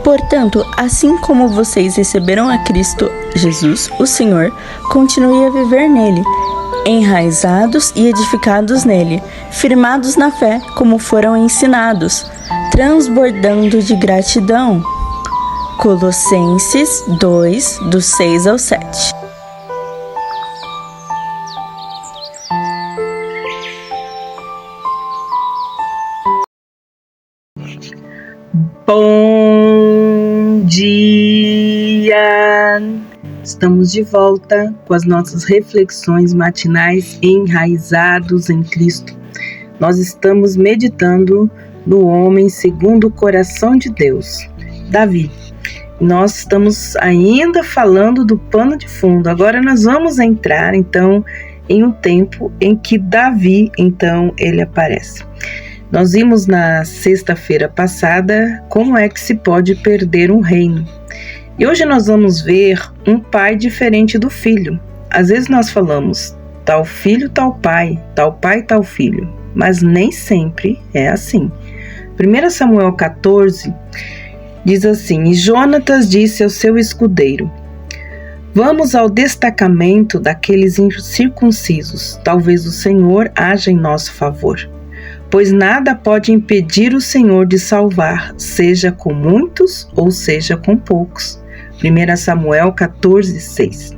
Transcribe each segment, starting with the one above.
Portanto, assim como vocês receberam a Cristo Jesus, o Senhor, continue a viver nele, enraizados e edificados nele, firmados na fé, como foram ensinados, transbordando de gratidão. Colossenses 2, do 6 ao 7. Bom dia! Estamos de volta com as nossas reflexões matinais enraizados em Cristo. Nós estamos meditando no homem segundo o coração de Deus, Davi. Nós estamos ainda falando do pano de fundo. Agora nós vamos entrar, então, em um tempo em que Davi, então, ele aparece. Nós vimos na sexta-feira passada como é que se pode perder um reino. E hoje nós vamos ver um pai diferente do filho. Às vezes nós falamos tal filho, tal pai, tal filho, mas nem sempre é assim. 1 Samuel 14 diz assim: E Jonatas disse ao seu escudeiro: Vamos ao destacamento daqueles incircuncisos, talvez o Senhor haja em nosso favor. Pois nada pode impedir o Senhor de salvar, seja com muitos ou seja com poucos. 1 Samuel 14, 6.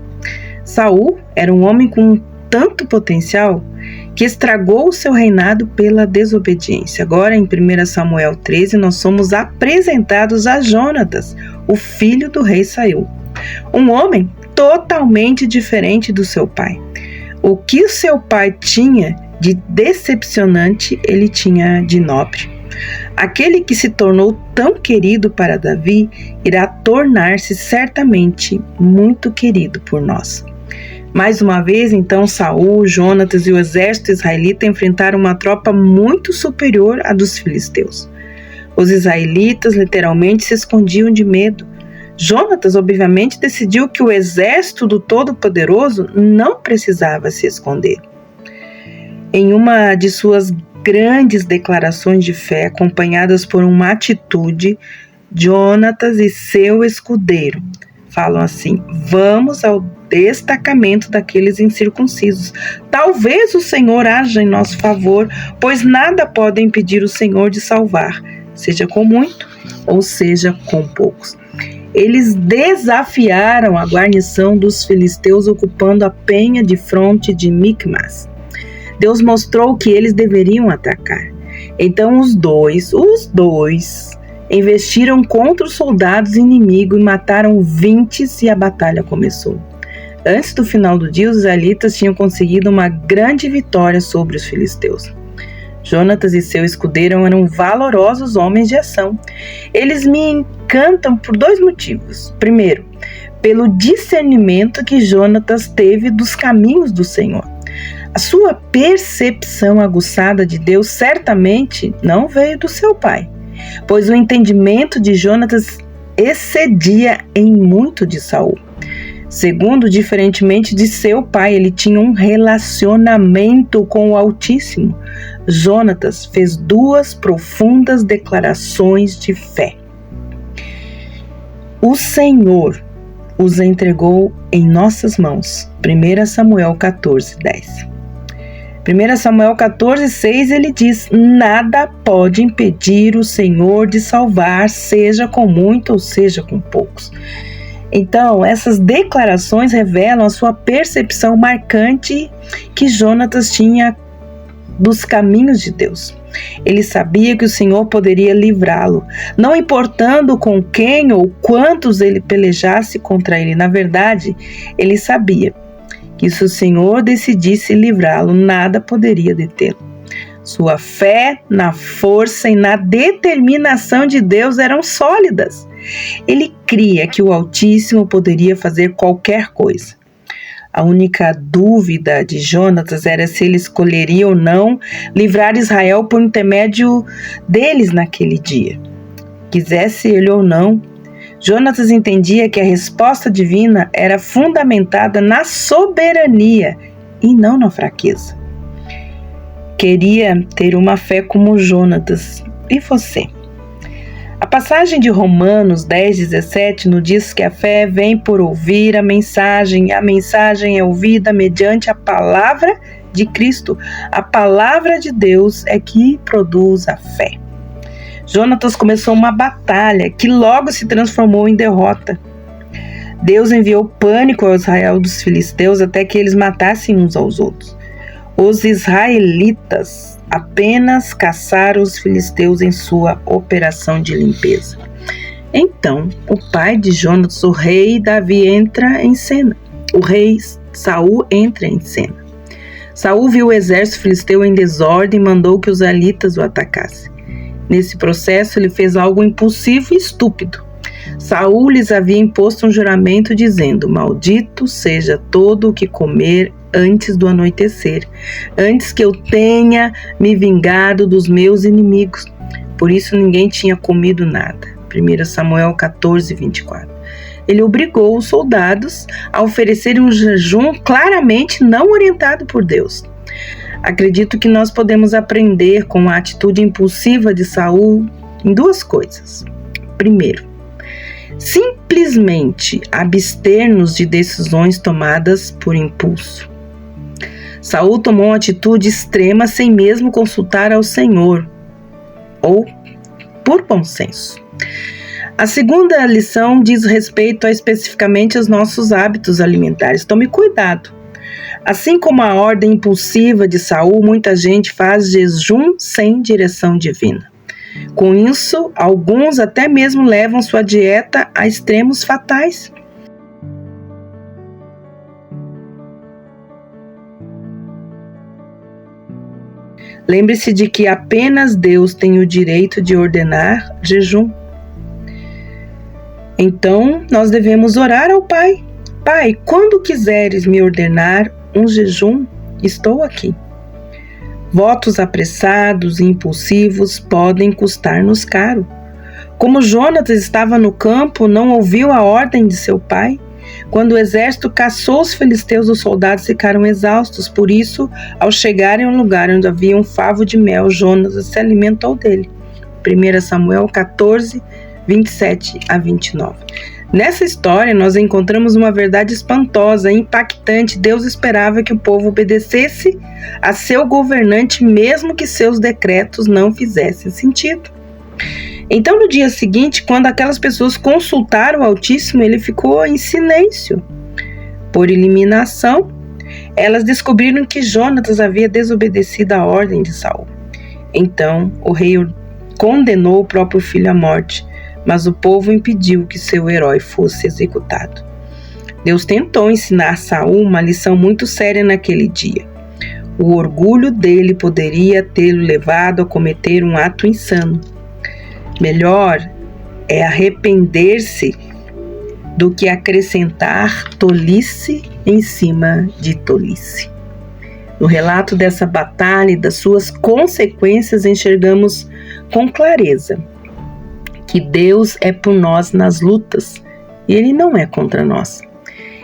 Saul era um homem com tanto potencial que estragou o seu reinado pela desobediência. Agora, em 1 Samuel 13, nós somos apresentados a Jonatas, o filho do rei Saul. Um homem totalmente diferente do seu pai. O que o seu pai tinha de decepcionante, ele tinha de nobre. Aquele que se tornou tão querido para Davi irá tornar-se certamente muito querido por nós. Mais uma vez, então, Saul, Jonatas e o exército israelita enfrentaram uma tropa muito superior à dos filisteus. Os israelitas literalmente se escondiam de medo. Jonatas, obviamente, decidiu que o exército do Todo-Poderoso não precisava se esconder. Em uma de suas grandes declarações de fé, acompanhadas por uma atitude, Jonatas e seu escudeiro falam assim: Vamos ao destacamento daqueles incircuncisos. Talvez o Senhor haja em nosso favor, pois nada pode impedir o Senhor de salvar, seja com muito ou seja com poucos. Eles desafiaram a guarnição dos filisteus ocupando a penha de fronte de Micmas. Deus mostrou que eles deveriam atacar. Então os dois investiram contra os soldados inimigos e mataram 20 e a batalha começou. Antes do final do dia, os israelitas tinham conseguido uma grande vitória sobre os filisteus. Jonatas e seu escudeiro eram valorosos homens de ação. Eles me encantam por 2 motivos. Primeiro, pelo discernimento que Jonatas teve dos caminhos do Senhor. A sua percepção aguçada de Deus certamente não veio do seu pai, pois o entendimento de Jonatas excedia em muito de Saul. Segundo, diferentemente de seu pai, ele tinha um relacionamento com o Altíssimo. Jonatas fez 2 profundas declarações de fé. O Senhor os entregou em nossas mãos. 1 Samuel 14, 10. 1 Samuel 14, 6, ele diz: Nada pode impedir o Senhor de salvar, seja com muito ou seja com poucos. Então, essas declarações revelam a sua percepção marcante que Jonatas tinha dos caminhos de Deus. Ele sabia que o Senhor poderia livrá-lo, não importando com quem ou quantos ele pelejasse contra ele. Na verdade, ele sabia que se o Senhor decidisse livrá-lo, nada poderia detê-lo. Sua fé na força e na determinação de Deus eram sólidas. Ele cria que o Altíssimo poderia fazer qualquer coisa. A única dúvida de Jonatas era se ele escolheria ou não livrar Israel por intermédio deles naquele dia. Quisesse ele ou não, Jonatas entendia que a resposta divina era fundamentada na soberania e não na fraqueza. Queria ter uma fé como Jonatas. E você? A passagem de Romanos 10:17 nos diz que a fé vem por ouvir a mensagem é ouvida mediante a palavra de Cristo. A palavra de Deus é que produz a fé. Jonatas começou uma batalha que logo se transformou em derrota. Deus enviou pânico ao Israel dos filisteus até que eles matassem uns aos outros. Os israelitas apenas caçaram os filisteus em sua operação de limpeza. Então, o pai de Jonatas, o rei Davi, entra em cena. O rei Saul entra em cena. Saul viu o exército filisteu em desordem e mandou que os israelitas o atacassem. Nesse processo, ele fez algo impulsivo e estúpido. Saul lhes havia imposto um juramento dizendo: maldito seja todo o que comer antes do anoitecer, antes que eu tenha me vingado dos meus inimigos. Por isso ninguém tinha comido nada. 1 Samuel 14:24. Ele obrigou os soldados a oferecerem um jejum claramente não orientado por Deus. Acredito que nós podemos aprender com a atitude impulsiva de Saul em duas coisas. Primeiro, simplesmente abster-nos de decisões tomadas por impulso. Saul tomou uma atitude extrema sem mesmo consultar ao Senhor, ou por bom senso. A segunda lição diz respeito especificamente aos nossos hábitos alimentares. Tome cuidado. Assim como a ordem impulsiva de Saul, muita gente faz jejum sem direção divina. Com isso, alguns até mesmo levam sua dieta a extremos fatais. Lembre-se de que apenas Deus tem o direito de ordenar jejum. Então, nós devemos orar ao Pai. Pai, quando quiseres me ordenar um jejum, estou aqui. Votos apressados e impulsivos podem custar-nos caro. Como Jonatas estava no campo, não ouviu a ordem de seu pai. Quando o exército caçou os filisteus, os soldados ficaram exaustos. Por isso, ao chegarem a um lugar onde havia um favo de mel, Jonatas se alimentou dele. 1 Samuel 14:27-29. Nessa história, nós encontramos uma verdade espantosa e impactante. Deus esperava que o povo obedecesse a seu governante, mesmo que seus decretos não fizessem sentido. Então, no dia seguinte, quando aquelas pessoas consultaram o Altíssimo, ele ficou em silêncio. Por eliminação, elas descobriram que Jonatas havia desobedecido a ordem de Saul. Então, o rei condenou o próprio filho à morte, mas o povo impediu que seu herói fosse executado. Deus tentou ensinar Saul uma lição muito séria naquele dia. O orgulho dele poderia tê-lo levado a cometer um ato insano. Melhor é arrepender-se do que acrescentar tolice em cima de tolice. No relato dessa batalha e das suas consequências, enxergamos com clareza que Deus é por nós nas lutas e Ele não é contra nós.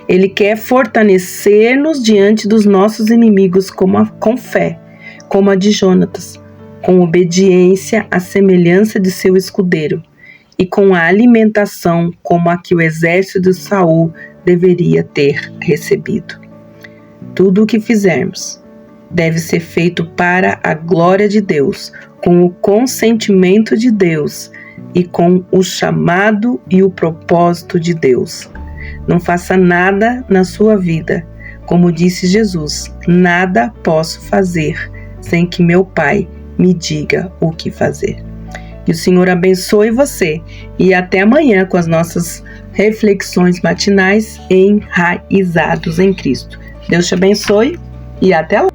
Ele quer fortalecer-nos diante dos nossos inimigos com fé, como a de Jonatas, com obediência à semelhança de seu escudeiro e com a alimentação como a que o exército de Saul deveria ter recebido. Tudo o que fizermos deve ser feito para a glória de Deus, com o consentimento de Deus e com o chamado e o propósito de Deus. Não faça nada na sua vida. Como disse Jesus, nada posso fazer sem que meu Pai me diga o que fazer. Que o Senhor abençoe você e até amanhã com as nossas reflexões matinais enraizados em Cristo. Deus te abençoe e até lá!